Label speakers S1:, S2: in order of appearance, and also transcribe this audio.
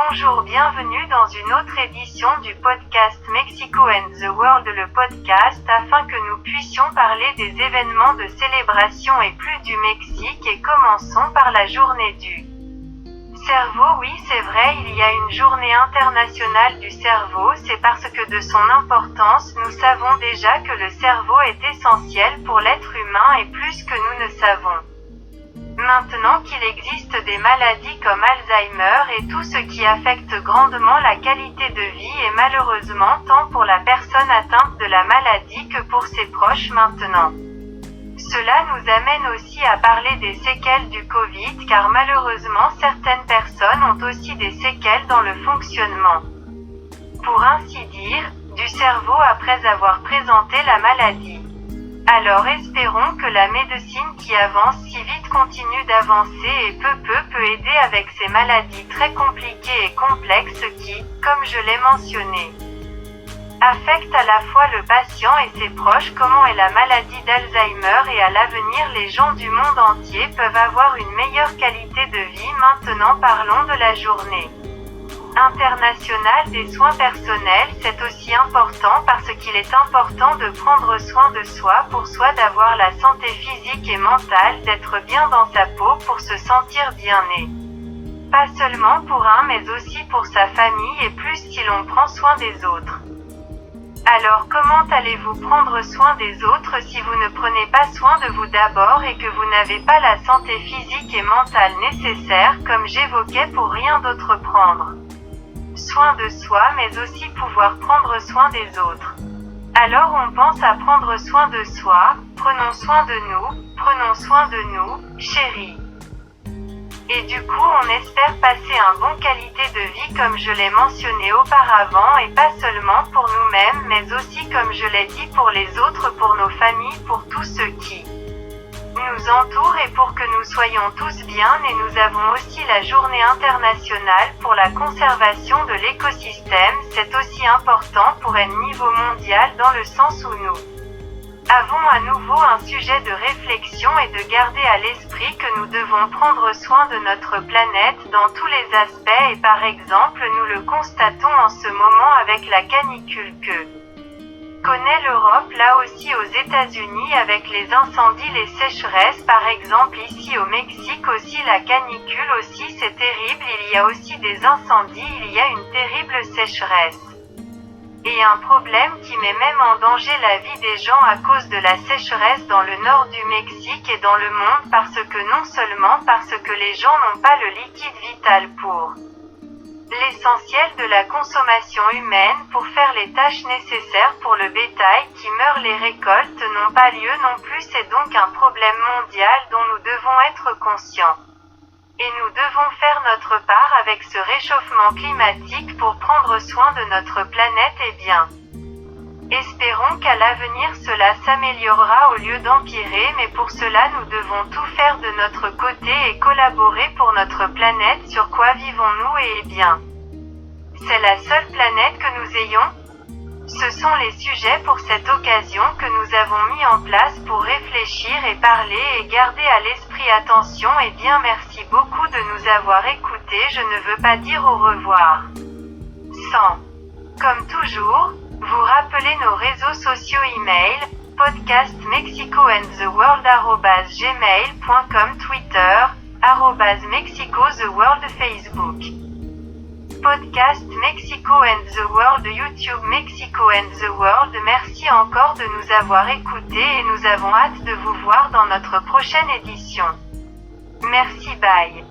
S1: Bonjour, bienvenue dans une autre édition du podcast Mexico and the World, le podcast afin que nous puissions parler des événements de célébration et plus du Mexique, et commençons par la journée du cerveau. Oui, c'est vrai, il y a une journée internationale du cerveau, c'est parce que de son importance, nous savons déjà que le cerveau est essentiel pour l'être humain et plus que nous ne savons maintenant qu'il existe des maladies comme Alzheimer et tout ce qui affecte grandement la qualité de vie et malheureusement tant pour la personne atteinte de la maladie que pour ses proches maintenant. Cela nous amène aussi à parler des séquelles du Covid car malheureusement certaines personnes ont aussi des séquelles dans le fonctionnement, pour ainsi dire, du cerveau après avoir présenté la maladie. Alors espérons que la médecine qui avance si vite continue d'avancer et peut aider avec ces maladies très compliquées et complexes qui, comme je l'ai mentionné, affectent à la fois le patient et ses proches. Comment est la maladie d'Alzheimer et à l'avenir les gens du monde entier peuvent avoir une meilleure qualité de vie. Maintenant parlons de la journée internationale des soins personnels. C'est aussi important parce qu'il est important de prendre soin de soi pour soi, d'avoir la santé physique et mentale, d'être bien dans sa peau pour se sentir bien né. Pas seulement pour un mais aussi pour sa famille et plus si l'on prend soin des autres. Alors comment allez-vous prendre soin des autres si vous ne prenez pas soin de vous d'abord et que vous n'avez pas la santé physique et mentale nécessaire comme j'évoquais pour rien d'autre prendre soin de soi mais aussi pouvoir prendre soin des autres. Alors on pense à prendre soin de soi, prenons soin de nous, chérie. Et du coup on espère passer un bon qualité de vie comme je l'ai mentionné auparavant et pas seulement pour nous-mêmes mais aussi comme je l'ai dit pour les autres, pour nos familles, pour tous ceux qui nous entourent et pour que nous soyons tous bien. Et nous avons aussi la journée internationale pour la conservation de l'écosystème. C'est aussi important pour un niveau mondial dans le sens où nous avons à nouveau un sujet de réflexion et de garder à l'esprit que nous devons prendre soin de notre planète dans tous les aspects et par exemple nous le constatons en ce moment avec la canicule que connaît l'Europe, là aussi aux États-Unis avec les incendies, les sécheresses par exemple ici au Mexique aussi la canicule aussi c'est terrible, il y a aussi des incendies, il y a une terrible sécheresse. Et un problème qui met même en danger la vie des gens à cause de la sécheresse dans le nord du Mexique et dans le monde parce que non seulement parce que les gens n'ont pas le liquide vital pour l'essentiel de la consommation humaine pour faire les tâches nécessaires pour le bétail qui meurt, les récoltes n'ont pas lieu non plus, c'est donc un problème mondial dont nous devons être conscients. Et nous devons faire notre part avec ce réchauffement climatique pour prendre soin de notre planète et bien. Espérons qu'à l'avenir cela s'améliorera au lieu d'empirer mais pour cela nous devons tout faire de notre côté et collaborer pour notre planète. Sur quoi vivons-nous et bien, c'est la seule planète que nous ayons? Ce sont les sujets pour cette occasion que nous avons mis en place pour réfléchir et parler et garder à l'esprit. Attention et bien, merci beaucoup de nous avoir écoutés. Je ne veux pas dire au revoir sans, comme toujours, vous rappelez nos réseaux sociaux email, podcast Mexico and the World @gmail.com, Twitter, @Mexico the World, Facebook, podcast Mexico and the World, YouTube Mexico and the World. Merci encore de nous avoir écoutés et nous avons hâte de vous voir dans notre prochaine édition. Merci, bye.